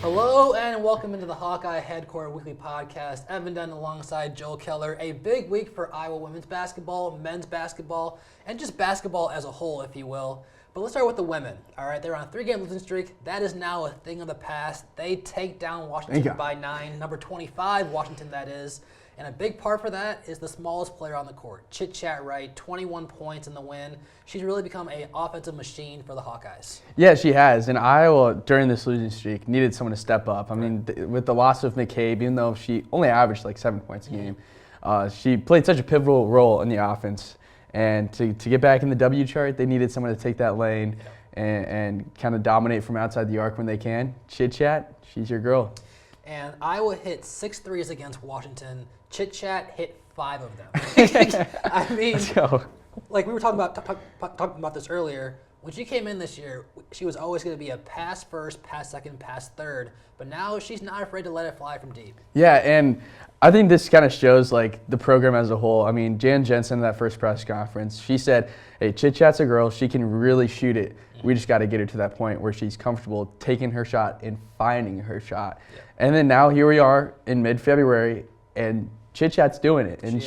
Hello and welcome into the Hawkeye Headquarters weekly podcast. Evan Denton alongside Joel Kellar. A big week for Iowa women's basketball, men's basketball, and just basketball as a whole, if you will. But let's start with the women. All right, they're on a 3-game losing streak. That is now a thing of the past. They take down Washington by 9, number 25, Washington that is. And a big part for that is the smallest player on the court, Chit Chat Wright, 21 points in the win. She's really become an offensive machine for the Hawkeyes. Yeah, she has. And Iowa, during this losing streak, needed someone to step up. I mean, with the loss of McCabe, even though she only averaged like 7 points a game, she played such a pivotal role in the offense. And to get back in the W chart, they needed someone to take that lane and kind of dominate from outside the arc when they can. Chit Chat, she's your girl. And Iowa hit 6 threes against Washington. Chit Chat hit 5 of them. I mean, Let's go. Like we were talking about this earlier. When she came in this year, she was always going to be a pass first, pass second, pass third. But now she's not afraid to let it fly from deep. Yeah, and I think this kind of shows like the program as a whole. I mean, Jan Jensen in that first press conference, she said, "Hey, Chit Chat's a girl. She can really shoot it. We just got to get her to that point where she's comfortable taking her shot and finding her shot." Yeah. And then now here we are in mid-February, and Chit Chat's doing it. And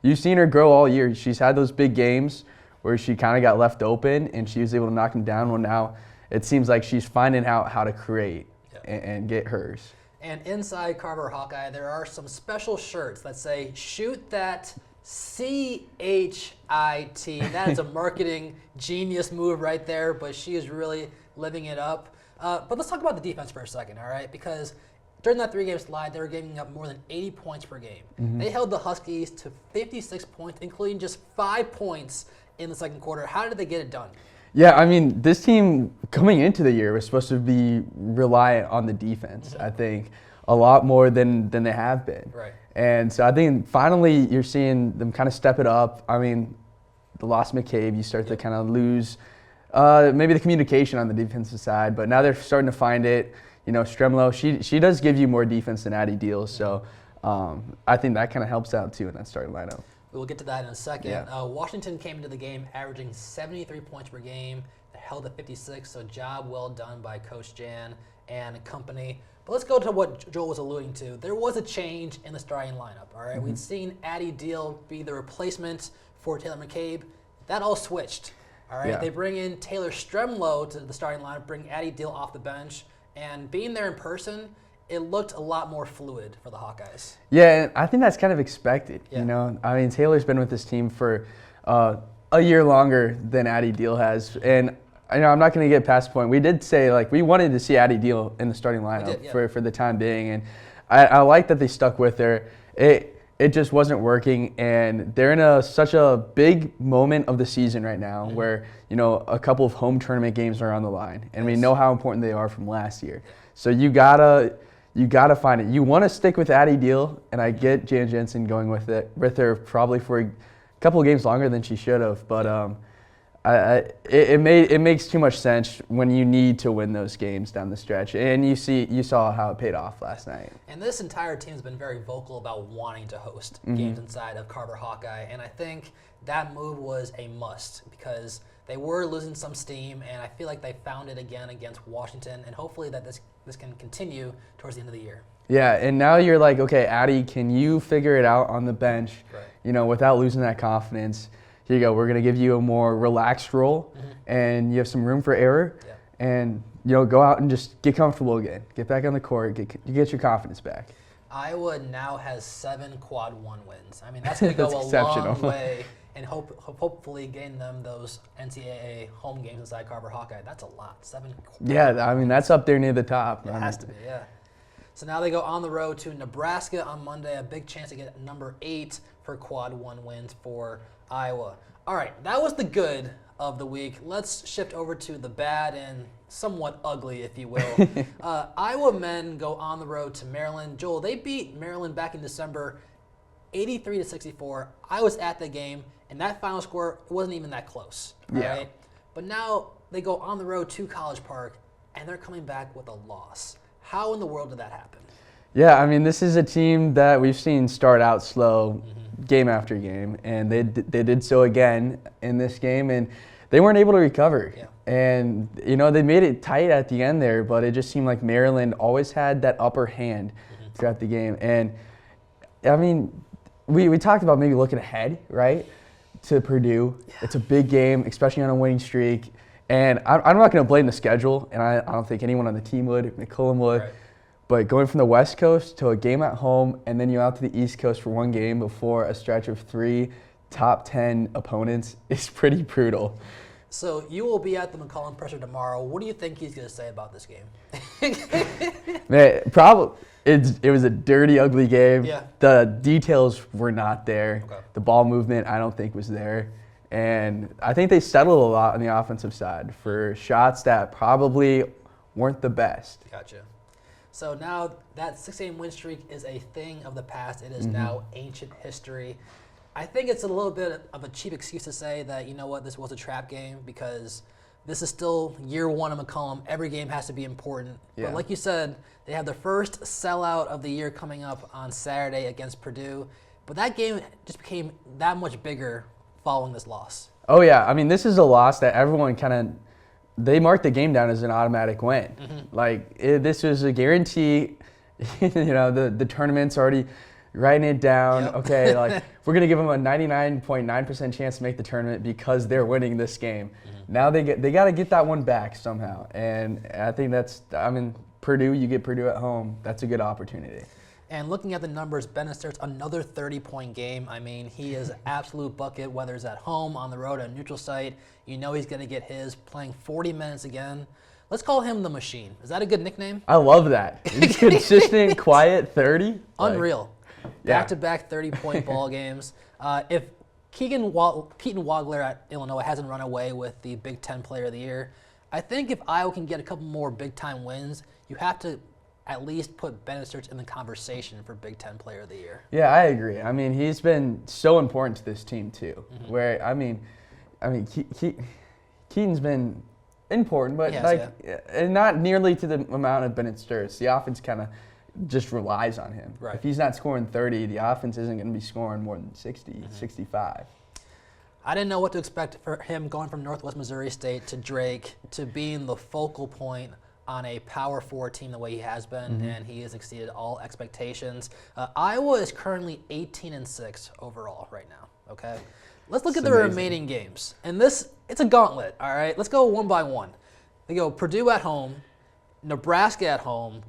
you've seen her grow all year. She's had those big games where she kind of got left open and she was able to knock them down. Well, now it seems like she's finding out how to create and get hers. And inside Carver Hawkeye, there are some special shirts that say, "Shoot that CHIT." That is a marketing genius move right there, but she is really living it up. But let's talk about the defense for a second, all right? Because during that 3-game slide, they were giving up more than 80 points per game. They held the Huskies to 56 points, including just 5 points in the second quarter. How did they get it done? Yeah, I mean, this team coming into the year was supposed to be reliant on the defense, I think, a lot more than they have been. Right. And so I think finally you're seeing them kind of step it up. I mean, the loss of McCabe, you start to kind of lose maybe the communication on the defensive side, but now they're starting to find it. You know, Stremlo, she does give you more defense than Addie Deals, so I think that kind of helps out too in that starting lineup. We'll get to that in a second. Yeah. Washington came into the game averaging 73 points per game. They held at 56, so job well done by Coach Jan and company. But let's go to what Joel was alluding to. There was a change in the starting lineup, all right? We'd seen Addie Deal be the replacement for Taylor McCabe. That all switched, all right? Yeah. They bring in Taylor Stremlo to the starting lineup, bring Addie Deal off the bench. And being there in person, it looked a lot more fluid for the Hawkeyes. Yeah, and I think that's kind of expected. You know, I mean, Taylor's been with this team for a year longer than Addie Deal has, and I know I'm not going to get past the point. We did say like we wanted to see Addie Deal in the starting lineup for the time being, and I like that they stuck with her. It just wasn't working, and they're in such a big moment of the season right now where, you know, a couple of home tournament games are on the line, and we know how important they are from last year. So you gotta find it. You want to stick with Addie Deal, and I get Jan Jensen going with her probably for a couple of games longer than she should have, but it makes too much sense when you need to win those games down the stretch, and you saw how it paid off last night. And this entire team has been very vocal about wanting to host games inside of Carver Hawkeye, and I think that move was a must because they were losing some steam, and I feel like they found it again against Washington, and hopefully that this can continue towards the end of the year. Yeah, and now you're like, okay, Addie, can you figure it out on the bench, you know, without losing that confidence? Here you go. We're going to give you a more relaxed role, and you have some room for error, and, you know, go out and just get comfortable again. Get back on the court. Get your confidence back. Iowa now has 7 quad 1 wins. I mean, that's going to go a long way, and hopefully gain them those NCAA home games inside Carver Hawkeye. That's a lot. 7. Yeah, I mean, that's up there near the top. It has to be, yeah. So now they go on the road to Nebraska on Monday. A big chance to get number 8 for quad 1 wins for Iowa. All right, that was the good of the week. Let's shift over to the bad and somewhat ugly, if you will. Iowa men go on the road to Maryland. Joel, they beat Maryland back in December 83-64. I was at the game, and that final score wasn't even that close. Right? But now they go on the road to College Park, and they're coming back with a loss. How in the world did that happen? Yeah, I mean, this is a team that we've seen start out slow game after game, and they did so again in this game. And they weren't able to recover. Yeah. And, they made it tight at the end there, but it just seemed like Maryland always had that upper hand throughout the game. And, I mean, we talked about maybe looking ahead, right, to Purdue. Yeah. It's a big game, especially on a winning streak. And I'm not going to blame the schedule, and I don't think anyone on the team would, McCullum would. Right. But going from the West Coast to a game at home, and then you're out to the East Coast for one game before a stretch of 3 top 10 opponents is pretty brutal. So you will be at the McCullum presser tomorrow. What do you think he's going to say about this game? Man, it was a dirty, ugly game. Yeah. The details were not there. Okay. The ball movement, I don't think, was there. And I think they settled a lot on the offensive side for shots that probably weren't the best. Gotcha. So now that 6-game win streak is a thing of the past. It is now ancient history. I think it's a little bit of a cheap excuse to say that, this was a trap game because this is still year one of McCullum. Every game has to be important. Yeah. But like you said, they have their first sellout of the year coming up on Saturday against Purdue. But that game just became that much bigger following this loss. Oh, yeah. I mean, this is a loss that everyone they marked the game down as an automatic win. This was a guarantee. The tournament's already writing it down. Yep. Okay, we're going to give them a 99.9% chance to make the tournament because they're winning this game. Now they got to get that one back somehow. And I think Purdue, you get Purdue at home. That's a good opportunity. And looking at the numbers, Bennett starts another 30-point game. I mean, he is absolute bucket, whether it's at home, on the road, at a neutral site. He's going to get his, playing 40 minutes again. Let's call him the Machine. Is that a good nickname? I love that. He's consistent, quiet, 30. Unreal. Back-to-back 30-point ball games. If Keaton Wagler at Illinois hasn't run away with the Big Ten Player of the Year, I think if Iowa can get a couple more big-time wins, you have to at least put Bennett in the conversation for Big Ten Player of the Year. Yeah, I agree. I mean, he's been so important to this team too. Where Keaton's been important, but and not nearly to the amount of Bennett Sturts. The offense kind of just relies on him. Right. If he's not scoring 30, the offense isn't going to be scoring more than 60, 65. I didn't know what to expect for him going from Northwest Missouri State to Drake to being the focal point on a Power 4 team the way he has been, and he has exceeded all expectations. Iowa is currently 18-6 overall right now, okay? Let's look at the remaining games. And it's a gauntlet, all right? Let's go one by one. They go Purdue at home, Nebraska at home,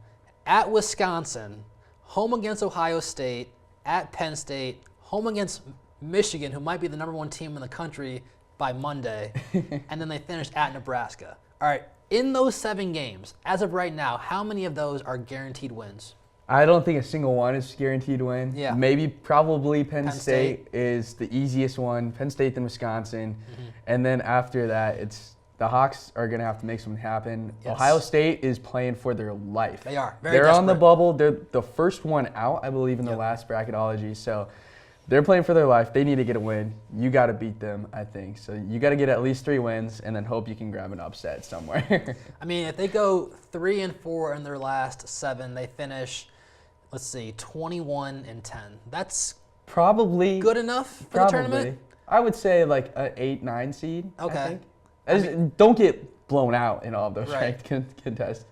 at Wisconsin, home against Ohio State, at Penn State, home against Michigan, who might be the number 1 team in the country by Monday, and then they finish at Nebraska. All right. In those 7 games, as of right now, how many of those are guaranteed wins? I don't think a single one is guaranteed to win. Yeah. Probably Penn State is the easiest one. Penn State, then Wisconsin. And then after that, the Hawks are going to have to make something happen. Yes. Ohio State is playing for their life. They are. They're desperate. On the bubble. They're the first one out, I believe, in the last bracketology. So they're playing for their life. They need to get a win. You got to beat them, I think. So you got to get at least 3 wins and then hope you can grab an upset somewhere. I mean, if they go 3-4 in their last 7, they finish, 21-10. That's probably good enough for the tournament? I would say like an 8-9 seed. Okay. Don't get blown out in all of those ranked contests.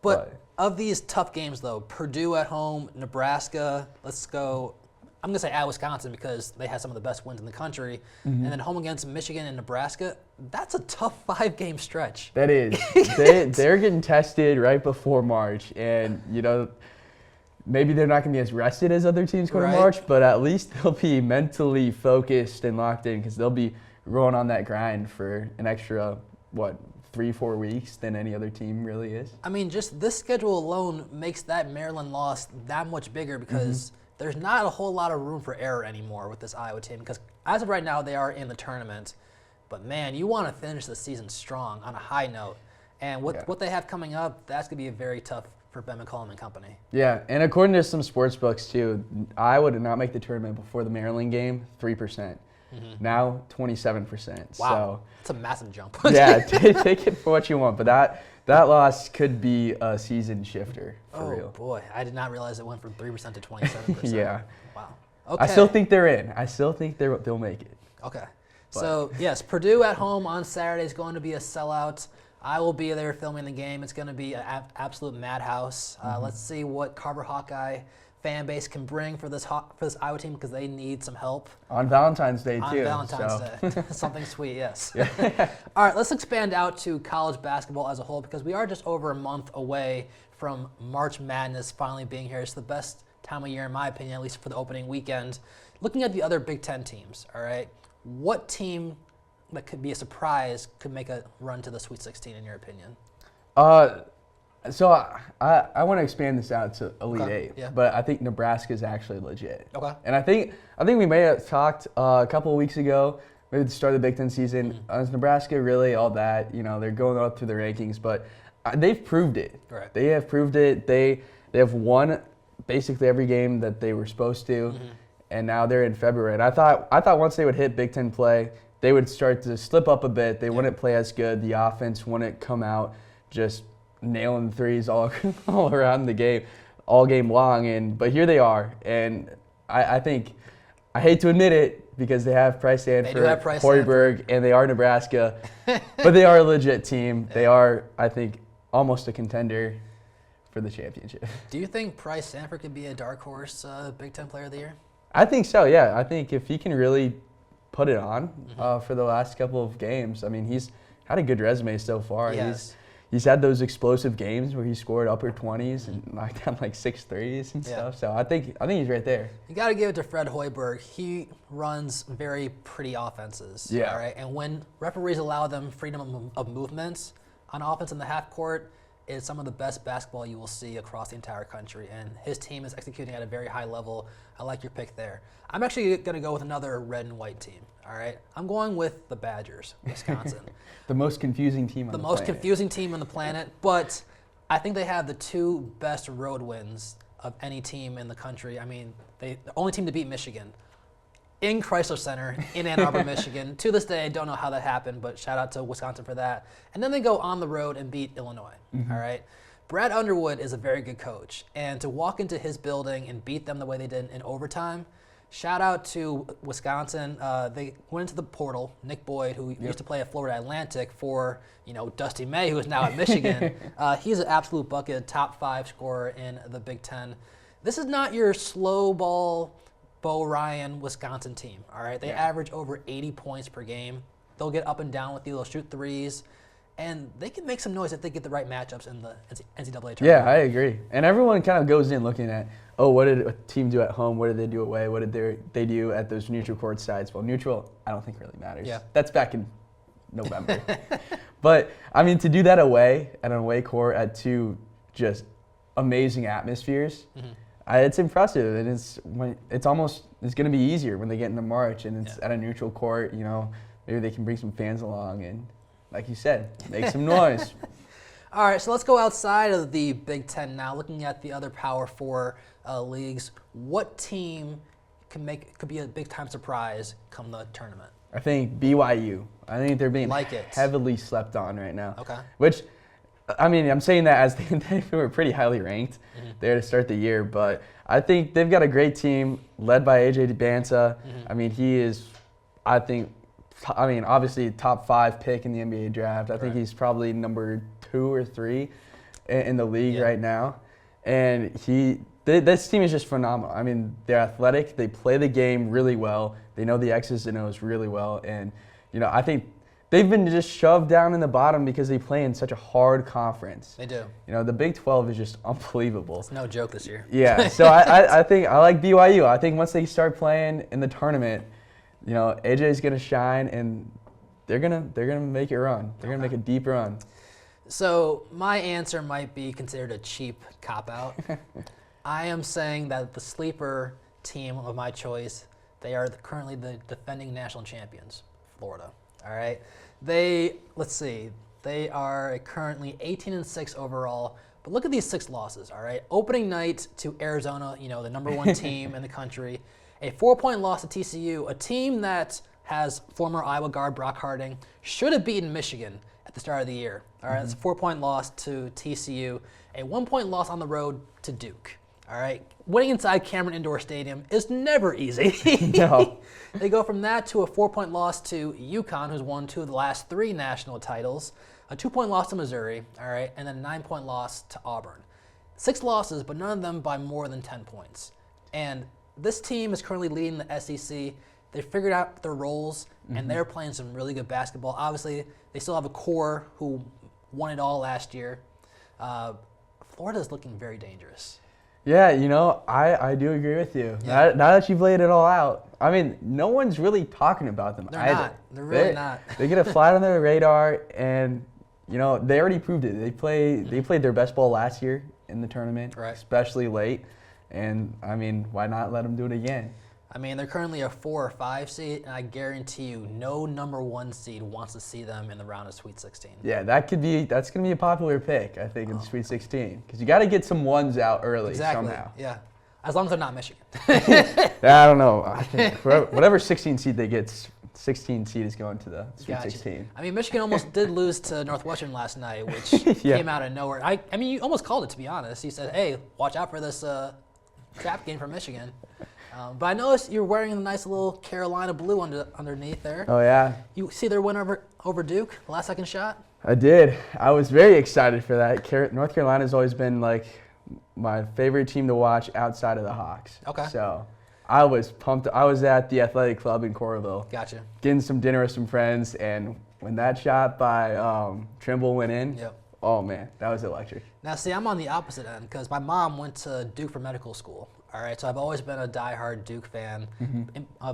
But of these tough games, though, Purdue at home, Nebraska, let's go. I'm going to say at Wisconsin because they have some of the best wins in the country. And then home against Michigan and Nebraska, that's a tough 5-game stretch. That is. They're getting tested right before March. And, maybe they're not going to be as rested as other teams going to March, but at least they'll be mentally focused and locked in because they'll be rolling on that grind for an extra, 3-4 weeks than any other team really is. I mean, just this schedule alone makes that Maryland loss that much bigger because there's not a whole lot of room for error anymore with this Iowa team because as of right now, they are in the tournament. But, man, you want to finish the season strong on a high note. And what they have coming up, that's going to be very tough for Ben McCullum and company. Yeah, and according to some sports books, too, Iowa did not make the tournament before the Maryland game, 3%. Now, 27%. Wow, so, that's a massive jump. Yeah, take it for what you want. But that loss could be a season shifter for real. Oh, boy. I did not realize it went from 3% to 27%. Yeah. Wow. Okay. I still think they're in. I still think they'll make it. Okay. So, yes, Purdue at home on Saturday is going to be a sellout. I will be there filming the game. It's going to be an absolute madhouse. Let's see what Carver Hawkeye fan base can bring for this Iowa team, because they need some help. On Valentine's Day, too. On Valentine's Day. Something sweet, yes. Yeah. All right, let's expand out to college basketball as a whole, because we are just over a month away from March Madness finally being here. It's the best time of year, in my opinion, at least for the opening weekend. Looking at the other Big Ten teams, all right, what team that could be a surprise could make a run to the Sweet 16, in your opinion? So I want to expand this out to Elite Eight, yeah. but I think Nebraska is actually legit. Okay. And I think we may have talked a couple of weeks ago, maybe at the start of the Big Ten season. Is Nebraska really all that? You know, they're going up through the rankings, but they've proved it. Right. They have proved it. They have won basically every game that they were supposed to, and now they're in February. And I thought once they would hit Big Ten play, they would start to slip up a bit. They wouldn't play as good. The offense wouldn't come out just nailing threes all around the game, all game long. But here they are, and I think, I hate to admit it, because they have Price Sanford, Hoiberg, and they are Nebraska, but they are a legit team. They are, I think, almost a contender for the championship. Do you think Price Sanford could be a dark horse Big Ten Player of the Year? I think so, yeah. I think if he can really put it on for the last couple of games, I mean, he's had a good resume so far. He's had those explosive games where he scored upper 20s and knocked down like 6 threes and stuff. So I think he's right there. You got to give it to Fred Hoiberg. He runs very pretty offenses. Yeah. All right. And when referees allow them freedom of movement on offense in the half court, it's some of the best basketball you will see across the entire country. And his team is executing at a very high level. I like your pick there. I'm actually going to go with another red and white team. All right. I'm going with the Badgers, Wisconsin. The most confusing team on the planet. The most confusing team on the planet, but I think they have the 2 best road wins of any team in the country. I mean, the only team to beat Michigan in Chrysler Center in Ann Arbor, Michigan. To this day, I don't know how that happened, but shout out to Wisconsin for that. And then they go on the road and beat Illinois. All right. Brad Underwood is a very good coach, and to walk into his building and beat them the way they did in overtime, shout out to Wisconsin. They went into the portal. Nick Boyd, who used to play at Florida Atlantic for, Dusty May, who is now at Michigan. He's an absolute bucket, top 5 scorer in the Big Ten. This is not your slow ball, Bo Ryan, Wisconsin team. All right, they average over 80 points per game. They'll get up and down with you. They'll shoot threes. And they can make some noise if they get the right matchups in the NCAA tournament. Yeah, I agree. And everyone kind of goes in looking at, what did a team do at home? What did they do away? What did they do at those neutral court sides? Well, neutral, I don't think really matters. Yeah. That's back in November. But, I mean, to do that away at an away court at 2 just amazing atmospheres, it's impressive. And it's going to be easier when they get into March and it's at a neutral court. Maybe they can bring some fans along and, like you said, make some noise. All right, so let's go outside of the Big Ten now, looking at the other Power 4 leagues. What team could be a big-time surprise come the tournament? I think BYU. I think they're being it. heavily slept on right now. Okay. Which, I mean, I'm saying that as they were pretty highly ranked there to start the year, but I think they've got a great team led by AJ Banta. I mean, he is, obviously top 5 pick in the NBA draft. I think he's probably number 2 or 3 in the league right now. And this team is just phenomenal. I mean, they're athletic. They play the game really well. They know the X's and O's really well. And, I think they've been just shoved down in the bottom because they play in such a hard conference. They do. The Big 12 is just unbelievable. It's no joke this year. Yeah. So I think I like BYU. I think once they start playing in the tournament, AJ's gonna shine, and they're gonna make it run. They're gonna make a deep run. So my answer might be considered a cheap cop-out. I am saying that the sleeper team of my choice, they are currently the defending national champions, Florida. All right, they are currently 18-6 overall. But look at these 6 losses. All right, opening night to Arizona, the number 1 team in the country. A 4-point loss to TCU, a team that has former Iowa guard Brock Harding, should have beaten Michigan at the start of the year. All right, it's a 4-point loss to TCU, a 1-point loss on the road to Duke. All right, winning inside Cameron Indoor Stadium is never easy. No. They go from that to a 4-point loss to UConn, who's won 2 of the last 3 national titles, a 2-point loss to Missouri, all right, and then a 9-point loss to Auburn. 6 losses, but none of them by more than 10 points. And this team is currently leading the SEC. They figured out their roles, and they're playing some really good basketball. Obviously, they still have a core who won it all last year. Florida's looking very dangerous. Yeah, I do agree with you. Yeah. Now that you've laid it all out, I mean, no one's really talking about them They're either. not. They're really not. They get a flat on their radar, and they already proved it. They played their best ball last year in the tournament, Right. especially late. And I mean, why not let them do it again? I mean, they're currently a 4 or 5 seed, and I guarantee you no number 1 seed wants to see them in the round of Sweet 16. Yeah, that's gonna be a popular pick, I think, in the Sweet 16, because you got to get some ones out early somehow. Yeah, as long as they're not Michigan. I don't know. I think whatever 16 seed they get, 16 seed is going to the Sweet 16. I mean, Michigan almost did lose to Northwestern last night, which came out of nowhere. I mean, you almost called it, to be honest. You said, hey, watch out for this trap game from Michigan. But I noticed you're wearing a nice little Carolina blue underneath there. Oh, yeah. You see their win over Duke, the last second shot? I did. I was very excited for that. North Carolina's always been like my favorite team to watch outside of the Hawks. Okay. So I was pumped. I was at the athletic club in Coralville. Gotcha. Getting some dinner with some friends, and when that shot by Trimble went in, oh man, that was electric. Now, see, I'm on the opposite end because my mom went to Duke for medical school. All right, so I've always been a diehard Duke fan,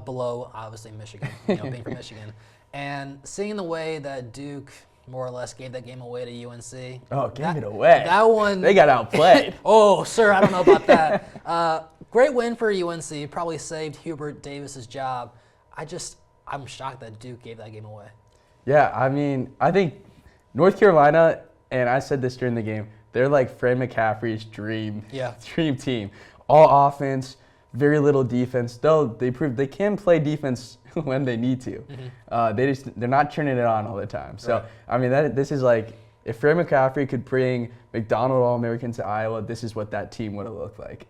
below obviously Michigan, being from Michigan, and seeing the way that Duke more or less gave that game away to UNC. Oh, gave it away. That one. They got outplayed. Oh, sir, I don't know about that. Great win for UNC. Probably saved Hubert Davis's job. I'm shocked that Duke gave that game away. Yeah, I mean, I think North Carolina, and I said this during the game, they're like Fred McCaffrey's dream team. All offense, very little defense. Though they proved they can play defense when they need to. They're not turning it on all the time. So I mean, this is like if Fred McCaffrey could bring McDonald All-American to Iowa, this is what that team would have looked like.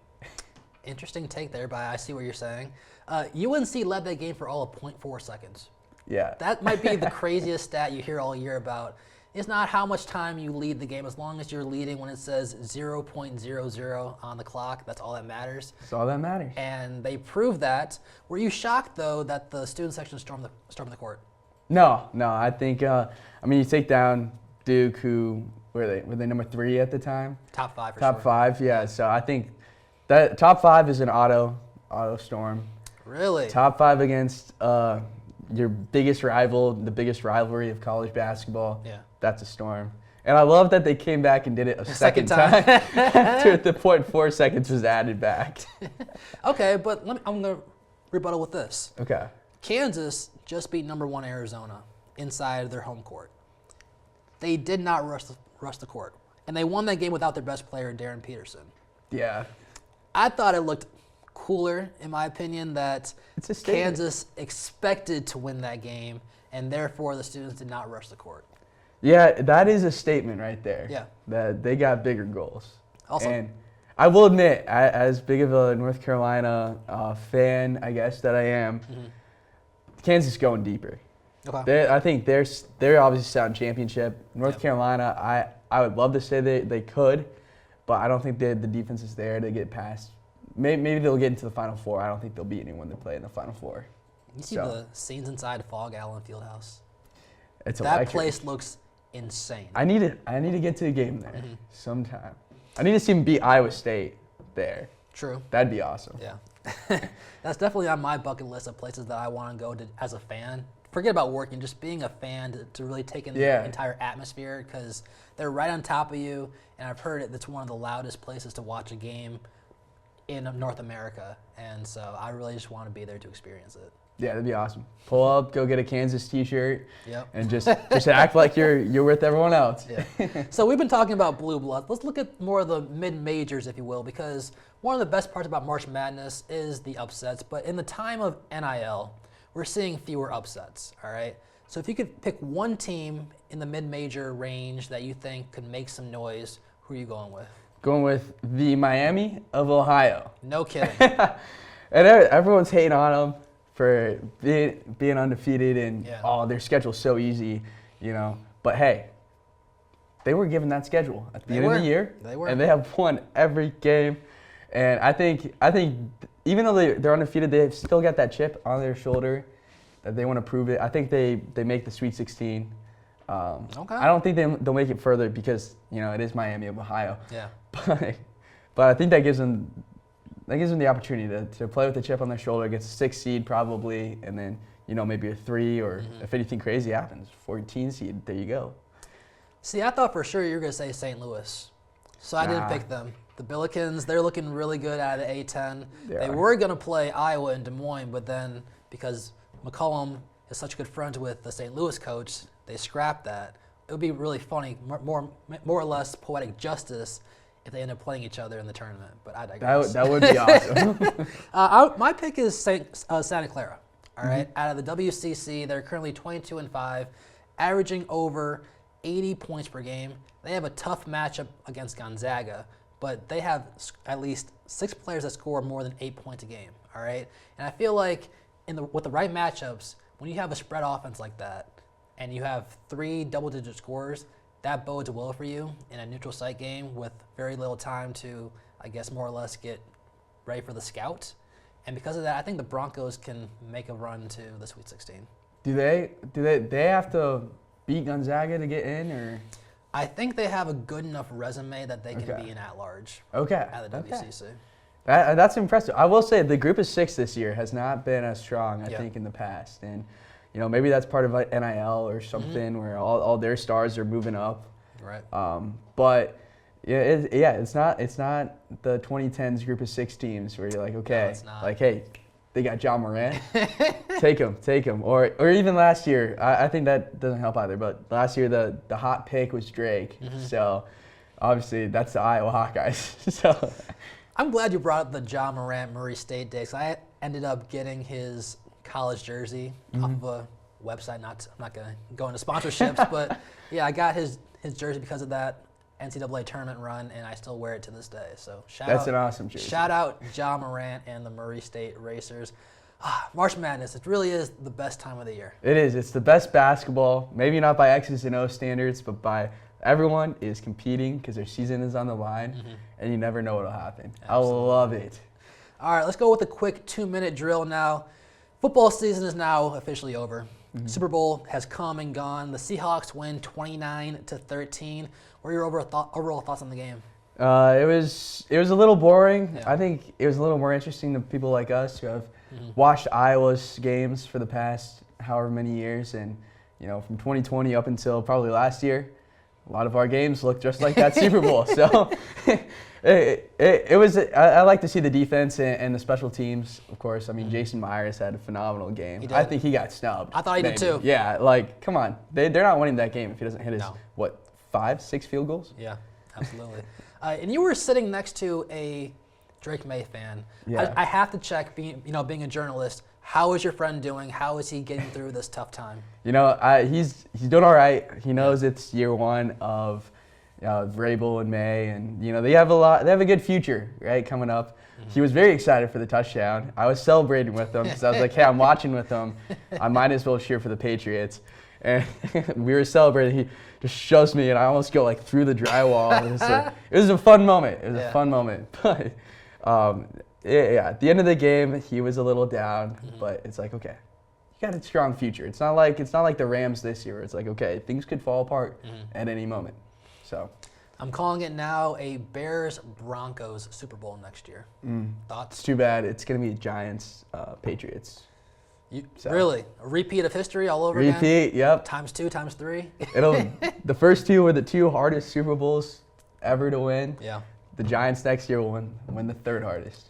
Interesting take there, but I see what you're saying. UNC led that game for all of 0.4 seconds. Yeah. That might be the craziest stat you hear all year about. It's not how much time you lead the game. As long as you're leading when it says 0.00 on the clock, that's all that matters. That's all that matters. And they proved that. Were you shocked, though, that the student section stormed the court? No. I think, you take down Duke, who, were they number 3 at the time? Top 5 for Top sure. 5, yeah. So I think that top 5 is an auto storm. Really? Top 5 against your biggest rival, the biggest rivalry of college basketball. Yeah. That's a storm. And I love that they came back and did it a second time. After the 0.4 seconds was added back. Okay, but I'm going to rebuttal with this. Okay. Kansas just beat number 1 Arizona inside their home court. They did not rush the court. And they won that game without their best player, Darren Peterson. Yeah. I thought it looked cooler, in my opinion, that It's a statement. Kansas expected to win that game, and therefore the students did not rush the court. Yeah, that is a statement right there. Yeah. That they got bigger goals. Also, And I will admit, as big of a North Carolina fan, I guess, that I am, Kansas going deeper. okay. I think they're obviously set on championship. North Carolina, I would love to say they could, but I don't think the defense is there to get past. Maybe they'll get into the Final Four. I don't think they'll beat anyone to play in the Final Four. You see the scenes inside Fog Allen Fieldhouse? It's That electric. place looks insane. I need to get to a game there sometime. I need to see them beat Iowa State there. True. That'd be awesome. Yeah. That's definitely on my bucket list of places that I want to go to as a fan. Forget about working, just being a fan to really take in the entire atmosphere, because they're right on top of you, and I've heard it's one of the loudest places to watch a game in North America, and so I really just want to be there to experience it. Yeah, that'd be awesome. Pull up, go get a Kansas T-shirt, Yep. and just act like you're with everyone else. Yeah. So we've been talking about blue blood. Let's look at more of the mid-majors, if you will, because one of the best parts about March Madness is the upsets. But in the time of NIL, we're seeing fewer upsets. All right. So if you could pick one team in the mid-major range that you think could make some noise, who are you going with? Going with the Miami of Ohio. No kidding. And everyone's hating on them for being undefeated and, their schedule's so easy, But, hey, they were given that schedule at the end of the year. They were. And they have won every game. And I think even though they're undefeated, they've still got that chip on their shoulder that they want to prove it. I think they make the Sweet 16. Okay. I don't think they'll make it further because, it is Miami of Ohio. Yeah. But I think that gives them the opportunity to play with the chip on their shoulder against a 6th seed probably, and then, maybe a 3, or if anything crazy happens, 14 seed, there you go. See, I thought for sure you were going to say St. Louis, so I didn't pick them. The Billikens, they're looking really good out of the A-10. They were going to play Iowa and Des Moines, but then because McCollum is such good friends with the St. Louis coach, they scrapped that. It would be really funny, more or less poetic justice, if they end up playing each other in the tournament. But I digress. That would be awesome. My pick is Santa Clara. All right, out of the WCC, they're currently 22-5, averaging over 80 points per game. They have a tough matchup against Gonzaga, but they have at least 6 players that score more than 8 points a game. All right, and I feel like with the right matchups, when you have a spread offense like that, and you have 3 double-digit scorers, that bodes well for you in a neutral site game with very little time to, I guess, more or less get ready for the scout. And because of that, I think the Broncos can make a run to the Sweet 16. Do they have to beat Gonzaga to get in, or? I think they have a good enough resume that they can be an at-large at the WCC. That's impressive. I will say the group of 6 this year has not been as strong, I think, in the past. And maybe that's part of like NIL or something where all their stars are moving up. Right. But it's not the 2010s group of 6 teams where you're like, okay, no, it's not. like, hey, they got John Morant, take him. Or even last year, I think that doesn't help either. But last year the hot pick was Drake, so obviously that's the Iowa Hawkeyes. So I'm glad you brought up the John Morant Murray State days. I ended up getting his college jersey off of a website. I'm not going to go into sponsorships, but yeah, I got his jersey because of that NCAA tournament run, and I still wear it to this day. So that's an awesome jersey. Shout out John Morant and the Murray State Racers. March Madness, it really is the best time of the year. It is. It's the best basketball. Maybe not by X's and O standards, but by everyone is competing because their season is on the line, and you never know what'll happen. Absolutely. I love it. All right, let's go with a quick 2-minute drill now. Football season is now officially over. Super Bowl has come and gone. The Seahawks win 29-13. What are your overall thoughts on the game? It was a little boring. Yeah. I think it was a little more interesting to people like us who have watched Iowa's games for the past however many years, and from 2020 up until probably last year, a lot of our games looked just like that Super Bowl. So it was. I like to see the defense and the special teams. Of course, I mean Jason Myers had a phenomenal game. He did. I think he got snubbed. I thought he did too. Yeah, like come on, they're not winning that game if he doesn't hit his 5-6 field goals. Yeah, absolutely. And you were sitting next to a Drake May fan. Yeah. I have to check, being a journalist, how is your friend doing? How is he getting through this tough time? He's doing all right. He knows it's year 1 of Vrabel and May, and they have a good future, right, coming up. He was very excited for the touchdown. I was celebrating with him because I was like, hey, I'm watching with him. I might as well cheer for the Patriots. And we were celebrating. He just shoves me, and I almost go like through the drywall. It was a fun moment. It was a fun moment. But at the end of the game, he was a little down. But it's like, okay, you got a strong future. It's not like the Rams this year. It's like, okay, things could fall apart at any moment. So I'm calling it now a Bears-Broncos Super Bowl next year. Thoughts? It's too bad. It's gonna be Giants, Patriots. Really? A repeat of history all over again? Repeat, yep. Times 2, times 3? The first 2 were the 2 hardest Super Bowls ever to win. Yeah. The Giants next year will win the 3rd hardest.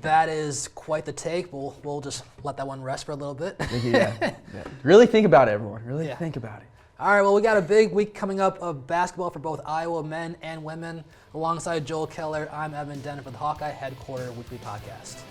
That is quite the take. We'll just let that one rest for a little bit. Yeah. Really think about it, everyone. Really think about it. All right, well, we got a big week coming up of basketball for both Iowa men and women. Alongside Joel Kellar, I'm Denton for the Hawkeye Headquarters Weekly Podcast.